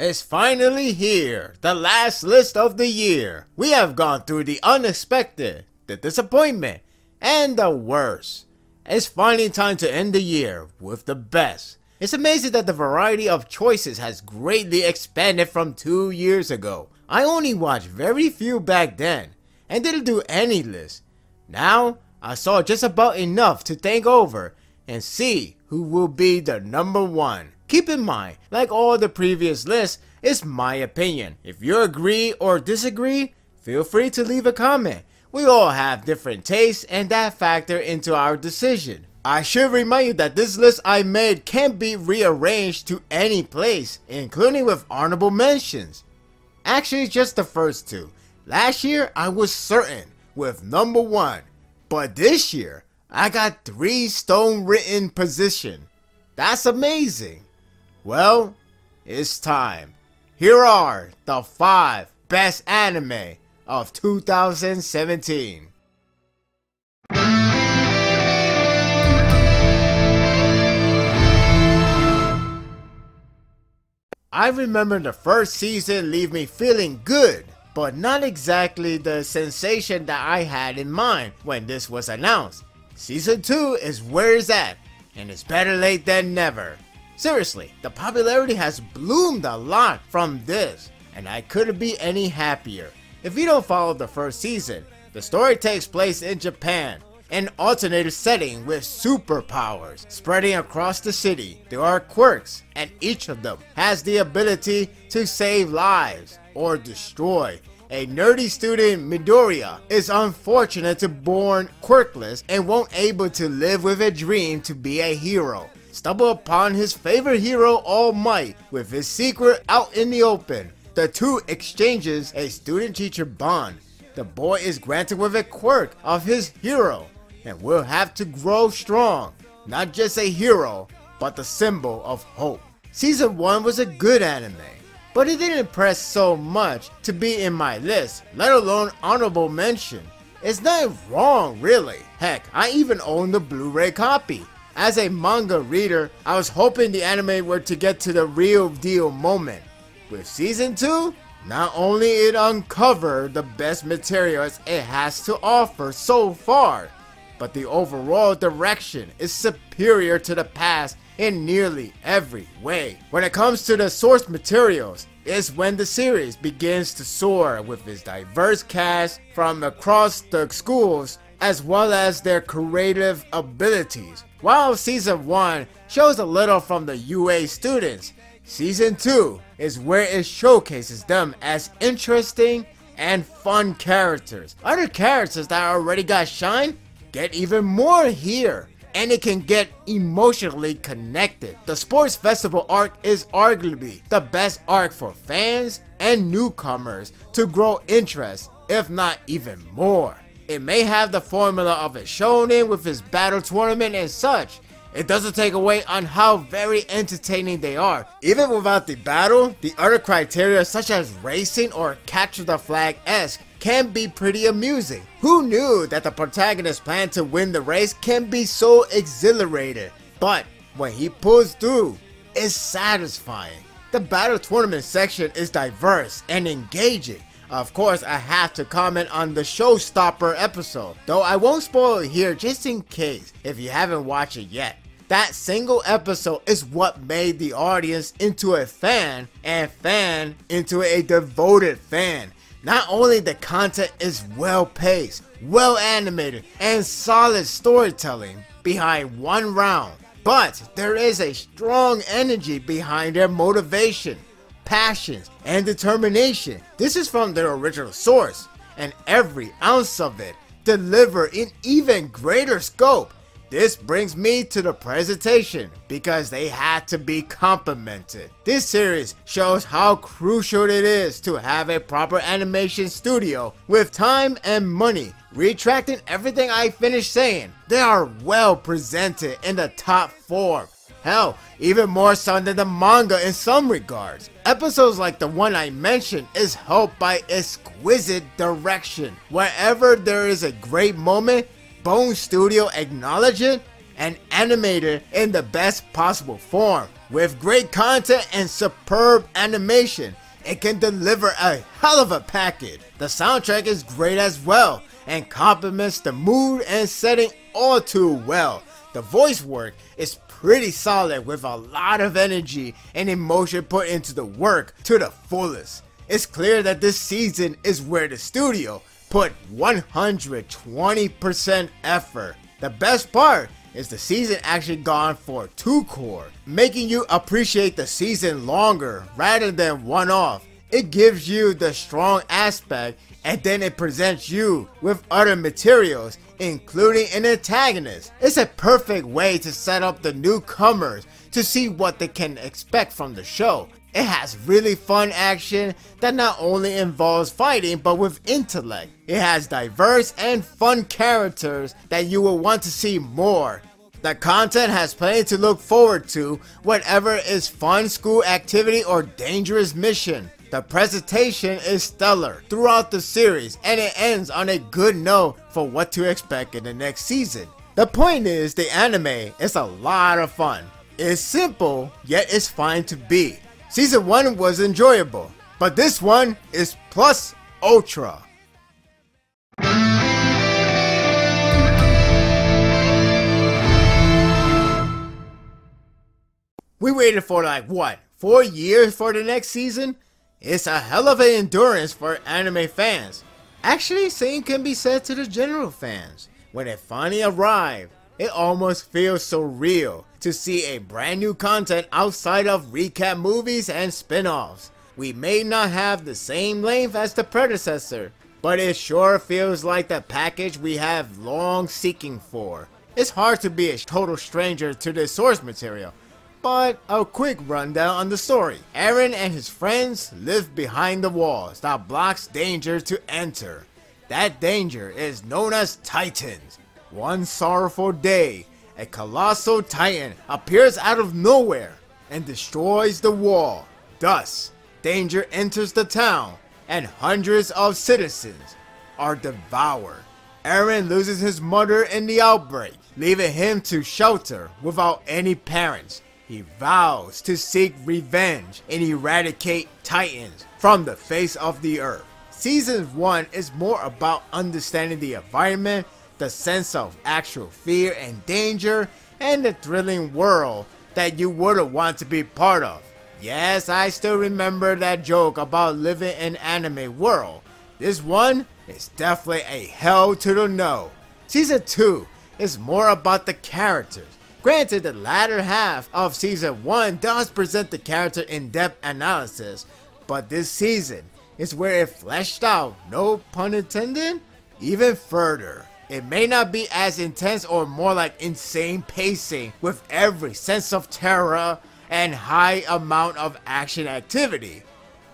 It's finally here, the last list of the year. We have gone through the unexpected, the disappointment, and the worst. It's finally time to end the year with the best. It's amazing that the variety of choices has greatly expanded from 2 years ago. I only watched very few back then, and didn't do any list. Now, I saw just about enough to think over and see who will be the number one. Keep in mind, like all the previous lists, it's my opinion. If you agree or disagree, feel free to leave a comment. We all have different tastes and that factor into our decision. I should remind you that this list I made can be rearranged to any place, including with honorable mentions. Actually, just the first two. Last year, I was certain with number one, but this year, I got 3 stone written position. That's amazing. Well, it's time. Here are the 5 best anime of 2017. I remember the first season leave me feeling good, but not exactly the sensation that I had in mind when this was announced. Season 2 is where it's at, and it's better late than never. Seriously, the popularity has bloomed a lot from this, and I couldn't be any happier. If you don't follow the first season, the story takes place in Japan, an alternative setting with superpowers spreading across the city. There are quirks, and each of them has the ability to save lives or destroy. A nerdy student, Midoriya, is unfortunate to born quirkless and won't able to live with a dream to be a hero. Stumble upon his favorite hero, All Might, with his secret out in the open. The two exchanges a student-teacher bond. The boy is granted with a quirk of his hero and will have to grow strong, not just a hero, but the symbol of hope. Season 1 was a good anime, but it didn't impress so much to be in my list, let alone honorable mention. It's not wrong really. Heck, I even own the Blu-ray copy. As a manga reader, I was hoping the anime were to get to the real deal moment. With season 2, not only it uncovered the best materials it has to offer so far, but the overall direction is superior to the past in nearly every way. When it comes to the source materials, it's when the series begins to soar with its diverse cast from across the schools as well as their creative abilities. While season 1 shows a little from the UA students, season 2 is where it showcases them as interesting and fun characters. Other characters that already got shine get even more here, and it can get emotionally connected. The sports festival arc is arguably the best arc for fans and newcomers to grow interest, if not even more. It may have the formula of a shonen with its battle tournament and such. It doesn't take away on how very entertaining they are. Even without the battle, the other criteria such as racing or capture the flag-esque can be pretty amusing. Who knew that the protagonist's plan to win the race can be so exhilarated? But when he pulls through, it's satisfying. The battle tournament section is diverse and engaging. Of course, I have to comment on the Showstopper episode, though I won't spoil it here just in case if you haven't watched it yet. That single episode is what made the audience into a fan and fan into a devoted fan. Not only the content is well paced, well animated, and solid storytelling behind one round, but there is a strong energy behind their motivation, passions, and determination. This is from their original source, and every ounce of it delivered in even greater scope. This brings me to the presentation because they had to be complimented. This series shows how crucial it is to have a proper animation studio with time and money. Retracting everything I finished saying, they are well presented in the top form. Hell, even more so than the manga in some regards. Episodes like the one I mentioned is helped by exquisite direction. Wherever there is a great moment, Bone Studio acknowledge it and animated in the best possible form. With great content and superb animation, it can deliver a hell of a package. The soundtrack is great as well and complements the mood and setting all too well. The voice work is pretty solid with a lot of energy and emotion put into the work to the fullest. It's clear that this season is where the studio put 120% effort. The best part is the season actually gone for 2 cour, making you appreciate the season longer rather than one off. It gives you the strong aspect and then it presents you with other materials including an antagonist. It's a perfect way to set up the newcomers to see what they can expect from the show. It has really fun action that not only involves fighting but with intellect. It has diverse and fun characters that you will want to see more. The content has plenty to look forward to, whatever is fun school activity or dangerous mission. The presentation is stellar throughout the series and it ends on a good note for what to expect in the next season. The point is, the anime is a lot of fun. It's simple, yet it's fine to be. Season 1 was enjoyable, but this one is plus ultra. We waited for like what, 4 years for the next season? It's a hell of an endurance for anime fans. Actually, same can be said to the general fans. When it finally arrived, it almost feels so real to see a brand new content outside of recap movies and spin-offs. We may not have the same length as the predecessor, but it sure feels like the package we have long seeking for. It's hard to be a total stranger to the source material, but a quick rundown on the story. Eren and his friends live behind the walls that blocks danger to enter. That danger is known as Titans. One sorrowful day, a colossal titan appears out of nowhere and destroys the wall. Thus, danger enters the town and hundreds of citizens are devoured. Eren loses his mother in the outbreak, leaving him to shelter without any parents. He vows to seek revenge and eradicate Titans from the face of the earth. Season 1 is more about understanding the environment, the sense of actual fear and danger, and the thrilling world that you wouldn't want to be part of. Yes, I still remember that joke about living in an anime world. This one is definitely a hell to the no. Season 2 is more about the characters. Granted, the latter half of Season 1 does present the character in-depth analysis, but this season is where it fleshed out, no pun intended, even further. It may not be as intense or more like insane pacing with every sense of terror and high amount of action activity,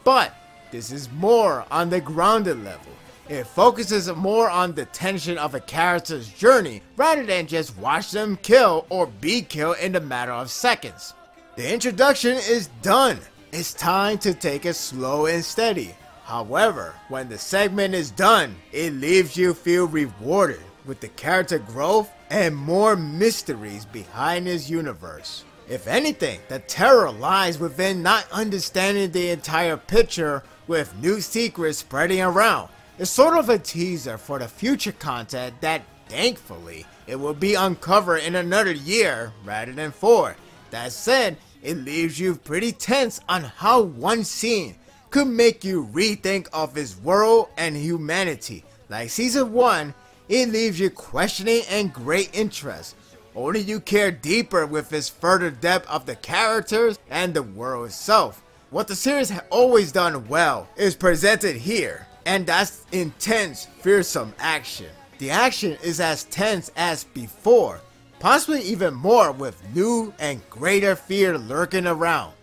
but this is more on the grounded level. It focuses more on the tension of a character's journey rather than just watch them kill or be killed in a matter of seconds. The introduction is done. It's time to take it slow and steady. However, when the segment is done, it leaves you feel rewarded with the character growth and more mysteries behind his universe. If anything, the terror lies within not understanding the entire picture with new secrets spreading around. It's sort of a teaser for the future content that, thankfully, it will be uncovered in another year rather than 4. That said, it leaves you pretty tense on how one scene could make you rethink of his world and humanity. Like Season 1, it leaves you questioning and great interest. Only you care deeper with its further depth of the characters and the world itself. What the series has always done well is presented here. And that's intense, fearsome action. The action is as tense as before, possibly even more with new and greater fear lurking around.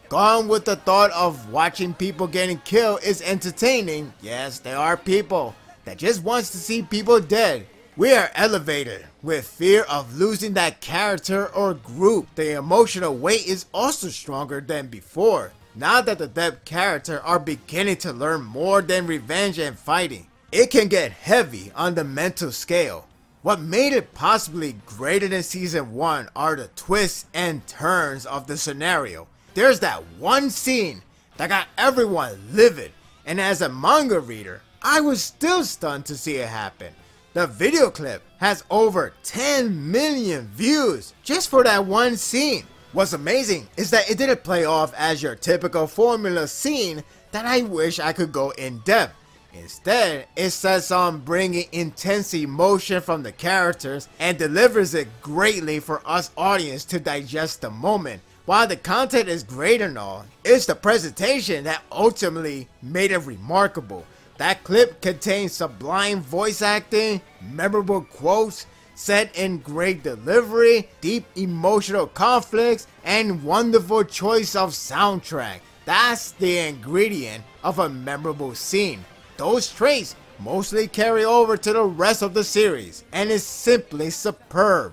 Gone with the thought of watching people getting killed is entertaining. Yes, there are people that just wants to see people dead. We are elevated with fear of losing that character or group. The emotional weight is also stronger than before. Now that the depth characters are beginning to learn more than revenge and fighting, it can get heavy on the mental scale. What made it possibly greater than season 1 are the twists and turns of the scenario. There's that one scene that got everyone livid, and as a manga reader, I was still stunned to see it happen. The video clip has over 10 million views just for that one scene. What's amazing is that it didn't play off as your typical formula scene that I wish I could go in depth. Instead, it sets on bringing intense emotion from the characters and delivers it greatly for us audience to digest the moment. While the content is great and all, it's the presentation that ultimately made it remarkable. That clip contains sublime voice acting, memorable quotes, set in great delivery, deep emotional conflicts, and wonderful choice of soundtrack. That's the ingredient of a memorable scene. Those traits mostly carry over to the rest of the series, and is simply superb.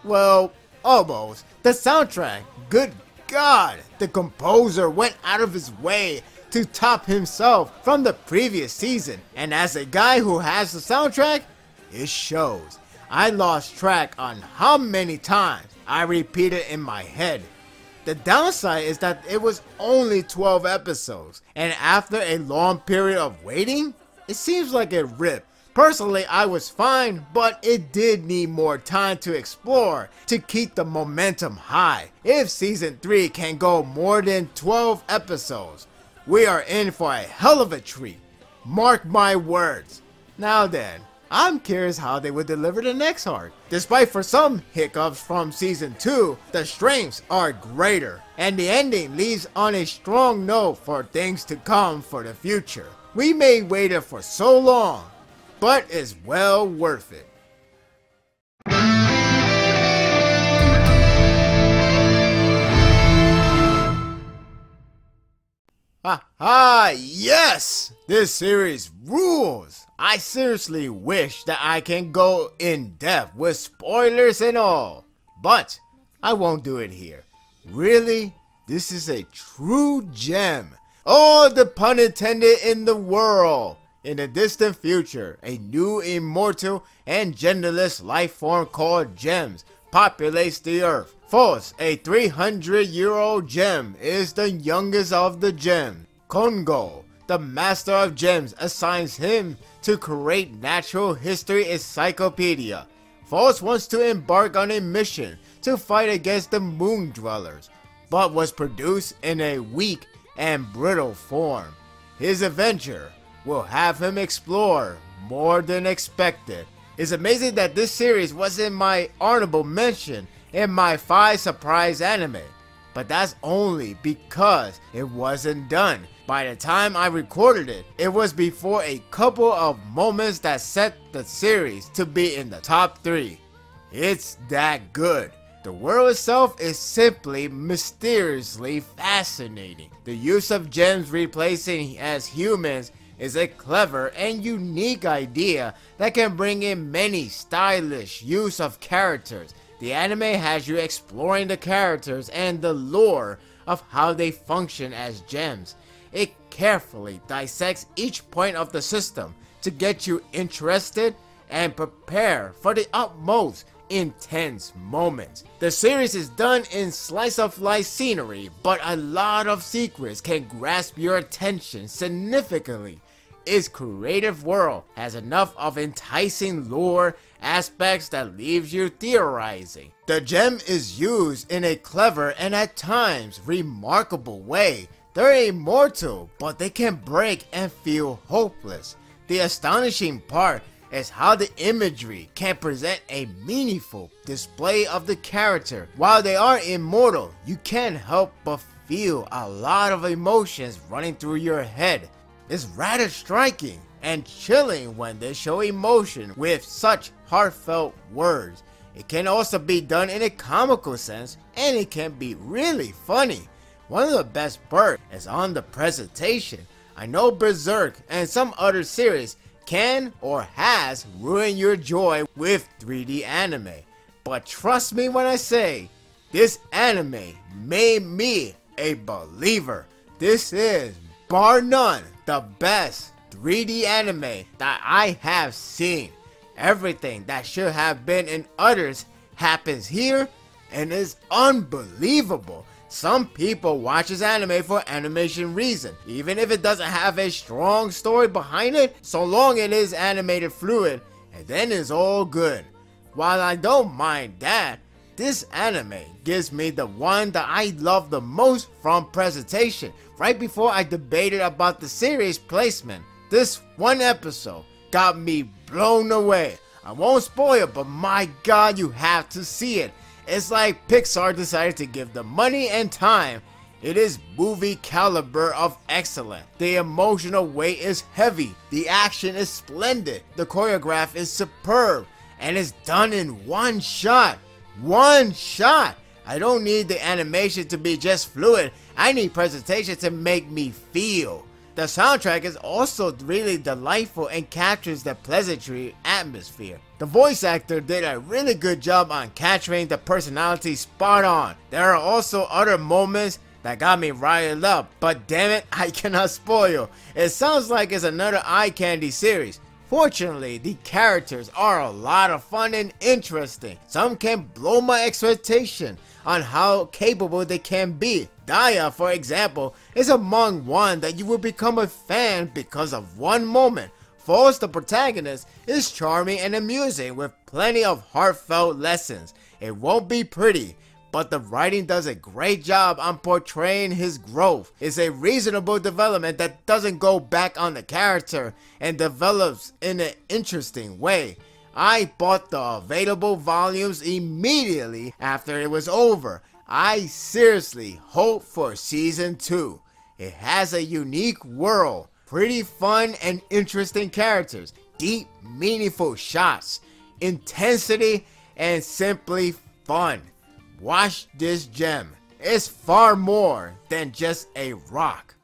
Well, almost. The soundtrack, good God, the composer went out of his way to top himself from the previous season, and as a guy who has the soundtrack, it shows. I lost track on how many times I repeated in my head. The downside is that it was only 12 episodes, and after a long period of waiting, it seems like it ripped. Personally, I was fine, but it did need more time to explore to keep the momentum high. If season 3 can go more than 12 episodes, we are in for a hell of a treat. Mark my words. Now then, I'm curious how they would deliver the next arc. Despite for some hiccups from season 2, the strengths are greater, and the ending leaves on a strong note for things to come for the future. We may wait it for so long, but it's well worth it. Yes! This series rules! I seriously wish that I can go in depth with spoilers and all, but I won't do it here. Really, this is a true gem. All the pun intended in the world. In the distant future, a new immortal and genderless life form called gems populates the earth. Phos, a 300-year-old gem, is the youngest of the gems. Kongo, the master of gems, assigns him to create natural history encyclopedia. Phos wants to embark on a mission to fight against the moon dwellers, but was produced in a weak and brittle form. His adventure will have him explore more than expected. It's amazing that this series was in my honorable mention in my 5 surprise anime, but that's only because it wasn't done. By the time I recorded it, it was before a couple of moments that set the series to be in the top 3. It's that good. The world itself is simply mysteriously fascinating. The use of gems replacing as humans is a clever and unique idea that can bring in many stylish use of characters. The anime has you exploring the characters and the lore of how they function as gems. It carefully dissects each point of the system to get you interested and prepare for the utmost intense moments. The series is done in slice of life scenery, but a lot of secrets can grasp your attention significantly. Its creative world has enough of enticing lore aspects that leaves you theorizing. The gem is used in a clever and at times remarkable way. They're immortal, but they can break and feel hopeless. The astonishing part is how the imagery can present a meaningful display of the character. While they are immortal, you can't help but feel a lot of emotions running through your head. It's rather striking and chilling when they show emotion with such heartfelt words. It can also be done in a comical sense, and it can be really funny. One of the best parts is on the presentation. I know Berserk and some other series can or has ruined your joy with 3D anime, but trust me when I say, this anime made me a believer. This is, bar none, the best 3D anime that I have seen. Everything that should have been in others happens here and is unbelievable. Some people watch this anime for animation reason, even if it doesn't have a strong story behind it, so long it is animated fluid, and then it's all good. While I don't mind that, this anime gives me the one that I love the most from presentation. Right before I debated about the series placement, this one episode got me blown away. I won't spoil, but my god, you have to see it. It's like Pixar decided to give the money and time. It is movie caliber of excellent. The emotional weight is heavy. The action is splendid. The choreograph is superb. And it's done in one shot. One shot! I don't need the animation to be just fluid. I need presentation to make me feel. The soundtrack is also really delightful and captures the pleasantry atmosphere. The voice actor did a really good job on capturing the personality spot on. There are also other moments that got me riled up, but damn it, I cannot spoil. It sounds like it's another eye candy series. Fortunately, the characters are a lot of fun and interesting. Some can blow my expectation on how capable they can be. Daya, for example, is among one that you will become a fan because of one moment. Falls, the protagonist, is charming and amusing with plenty of heartfelt lessons. It won't be pretty, but the writing does a great job on portraying his growth. It's a reasonable development that doesn't go back on the character and develops in an interesting way. I bought the available volumes immediately after it was over. I seriously hope for season 2. It has a unique world, pretty fun and interesting characters, deep, meaningful shots, intensity, and simply fun. Watch this gem. It's far more than just a rock.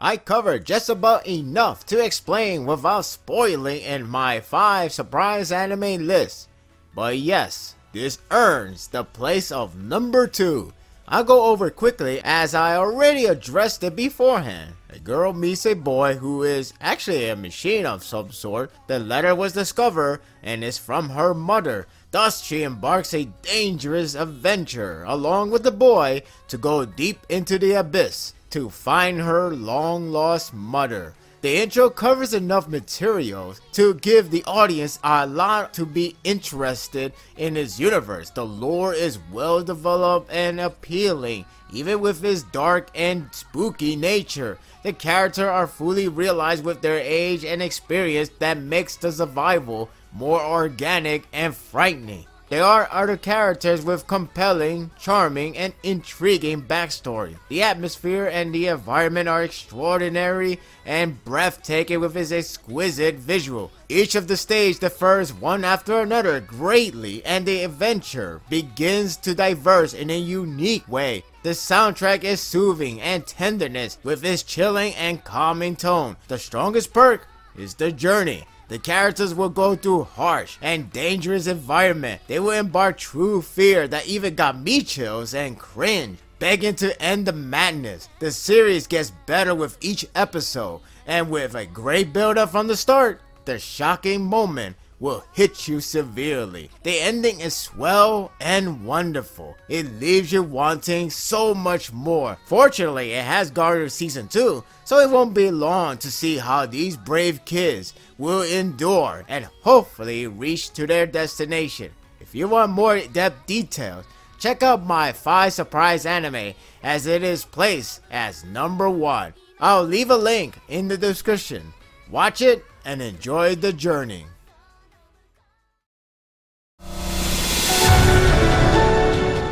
I covered just about enough to explain without spoiling in my 5 surprise anime list. But yes, this earns the place of number 2. I'll go over quickly as I already addressed it beforehand. A girl meets a boy who is actually a machine of some sort. The letter was discovered and is from her mother. Thus she embarks a dangerous adventure along with the boy to go deep into the abyss to find her long lost mother. The intro covers enough material to give the audience a lot to be interested in this universe. The lore is well developed and appealing, even with its dark and spooky nature. The characters are fully realized with their age and experience that makes the survival more organic and frightening. There are other characters with compelling, charming, and intriguing backstory. The atmosphere and the environment are extraordinary and breathtaking with its exquisite visual. Each of the stages differs one after another greatly, and the adventure begins to diverge in a unique way. The soundtrack is soothing and tenderness with its chilling and calming tone. The strongest perk is the journey. The characters will go through harsh and dangerous environment. They will embark true fear that even got me chills and cringe, begging to end the madness. The series gets better with each episode, and with a great build up from the start, the shocking moment will hit you severely. The ending is swell and wonderful. It leaves you wanting so much more. Fortunately, it has garnered season 2, so it won't be long to see how these brave kids will endure and hopefully reach to their destination. If you want more in-depth details, check out my 5 surprise anime as it is placed as number 1. I'll leave a link in the description. Watch it and enjoy the journey.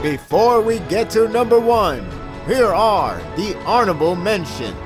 Before we get to number 1, here are the honorable mentions.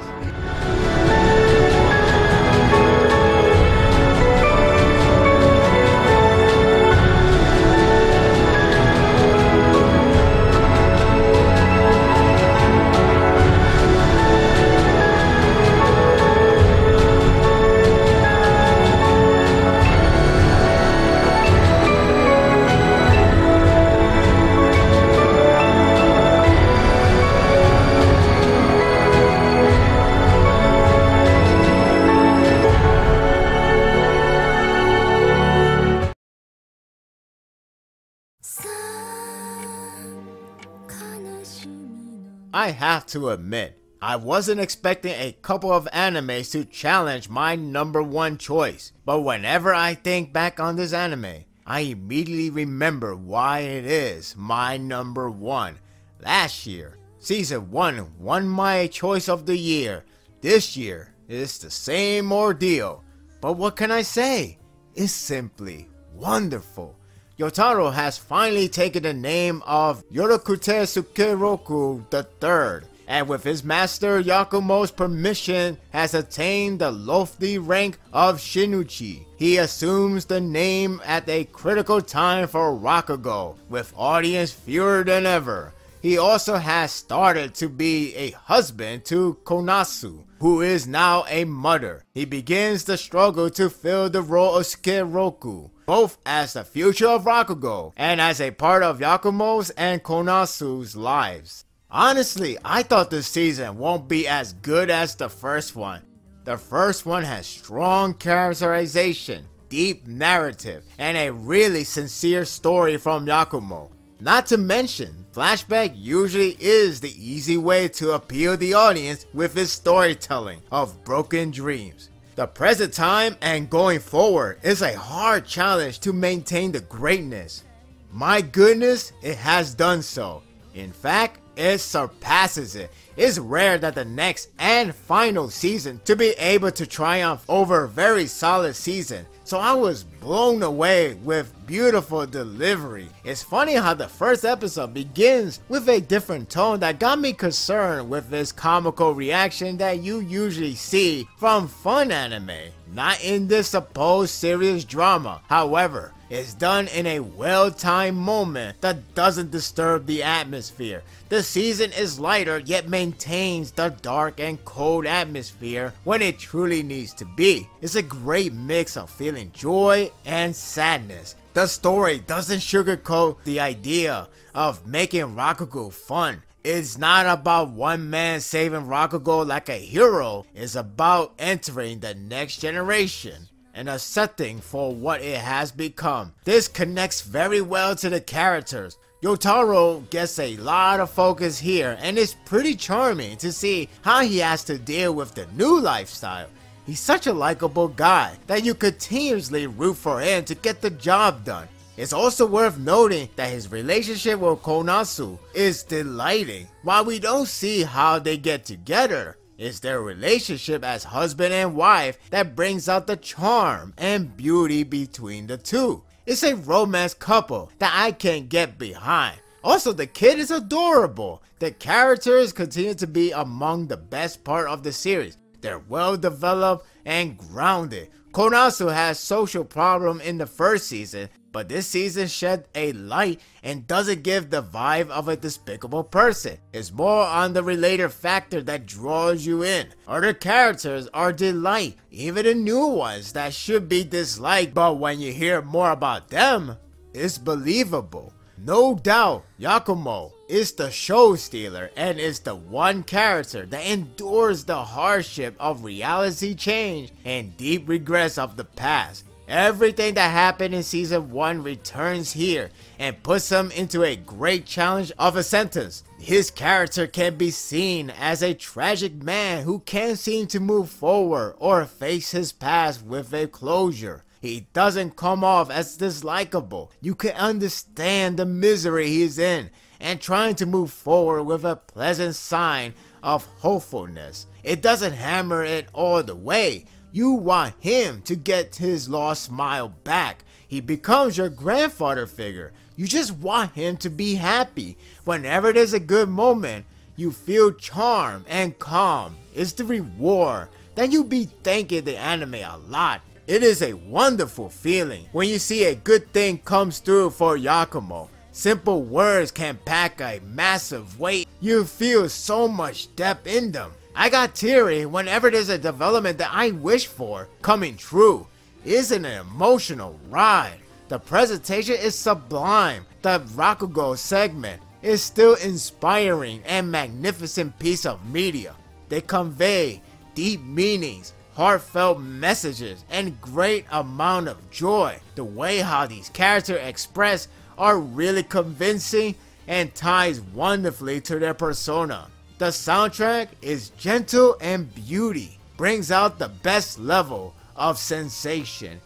I have to admit, I wasn't expecting a couple of animes to challenge my number one choice, but whenever I think back on this anime, I immediately remember why it is my number one. Last year, Season 1 won my choice of the year. This year, it's the same ordeal. But what can I say? It's simply wonderful. Yotaro has finally taken the name of Yorokute Tsukeroku III, and with his master Yakumo's permission has attained the lofty rank of Shinuchi. He assumes the name at a critical time for Rakugo, with audience fewer than ever. He also has started to be a husband to Konasu, who is now a mother. He begins the struggle to fill the role of Tsukeroku, both as the future of Rakugo and as a part of Yakumo's and Konasu's lives. Honestly, I thought this season won't be as good as the first one. The first one has strong characterization, deep narrative, and a really sincere story from Yakumo. Not to mention, flashback usually is the easy way to appeal the audience with its storytelling of broken dreams. The present time and going forward is a hard challenge to maintain the greatness. My goodness, it has done so. In fact, it surpasses it. It's rare that the next and final season to be able to triumph over a very solid season. So I was blown away with beautiful delivery. It's funny how the first episode begins with a different tone that got me concerned with this comical reaction that you usually see from fun anime. Not in this supposed serious drama. However, it's done in a well-timed moment that doesn't disturb the atmosphere. The season is lighter yet maintains the dark and cold atmosphere when it truly needs to be. It's a great mix of feeling joy and sadness. The story doesn't sugarcoat the idea of making Rakugo fun. It's not about one man saving Rakugo like a hero. It's about entering the next generation and accepting for what it has become. This connects very well to the characters. Yotaro gets a lot of focus here, and it's pretty charming to see how he has to deal with the new lifestyle. He's such a likable guy that you continuously root for him to get the job done. It's also worth noting that his relationship with Konasu is delighting. While we don't see how they get together, it's their relationship as husband and wife that brings out the charm and beauty between the two. It's a romance couple that I can get behind. Also, the kid is adorable. The characters continue to be among the best part of the series. They're well developed and grounded. Konasu has social problem in the first season, but this season shed a light and doesn't give the vibe of a despicable person. It's more on the relator factor that draws you in. Other characters are delight, even the new ones that should be disliked, but when you hear more about them, it's believable. No doubt, Yakumo is the show stealer and is the one character that endures the hardship of reality change and deep regrets of the past. Everything that happened in season 1 returns here and puts him into a great challenge of a sentence. His character can be seen as a tragic man who can't seem to move forward or face his past with a closure. He doesn't come off as dislikable. You can understand the misery he's in and trying to move forward with a pleasant sign of hopefulness. It doesn't hammer it all the way. You want him to get his lost smile back. He becomes your grandfather figure. You just want him to be happy. Whenever there's a good moment, you feel charm and calm. It's the reward. Then you be thanking the anime a lot. It is a wonderful feeling when you see a good thing comes through for Yakumo. Simple words can pack a massive weight. You feel so much depth in them. I got teary whenever there's a development that I wish for coming true. It's an emotional ride. The presentation is sublime. The Rakugo segment is still inspiring and magnificent piece of media. They convey deep meanings, heartfelt messages, and great amount of joy. The way how these characters express are really convincing and ties wonderfully to their persona. The soundtrack is gentle and beauty, brings out the best level of sensation.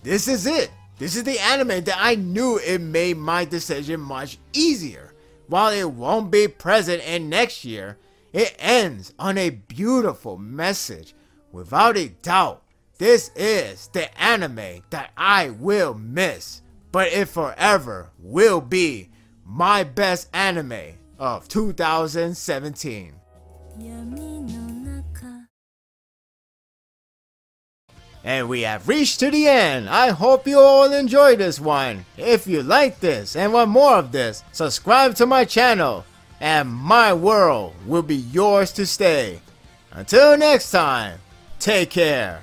This is it. This is the anime that I knew it made my decision much easier. While it won't be present in next year, it ends on a beautiful message. Without a doubt, this is the anime that I will miss, but it forever will be my best anime of 2017. And we have reached to the end. I hope you all enjoyed this one. If you like this and want more of this, subscribe to my channel and my world will be yours to stay. Until next time, take care.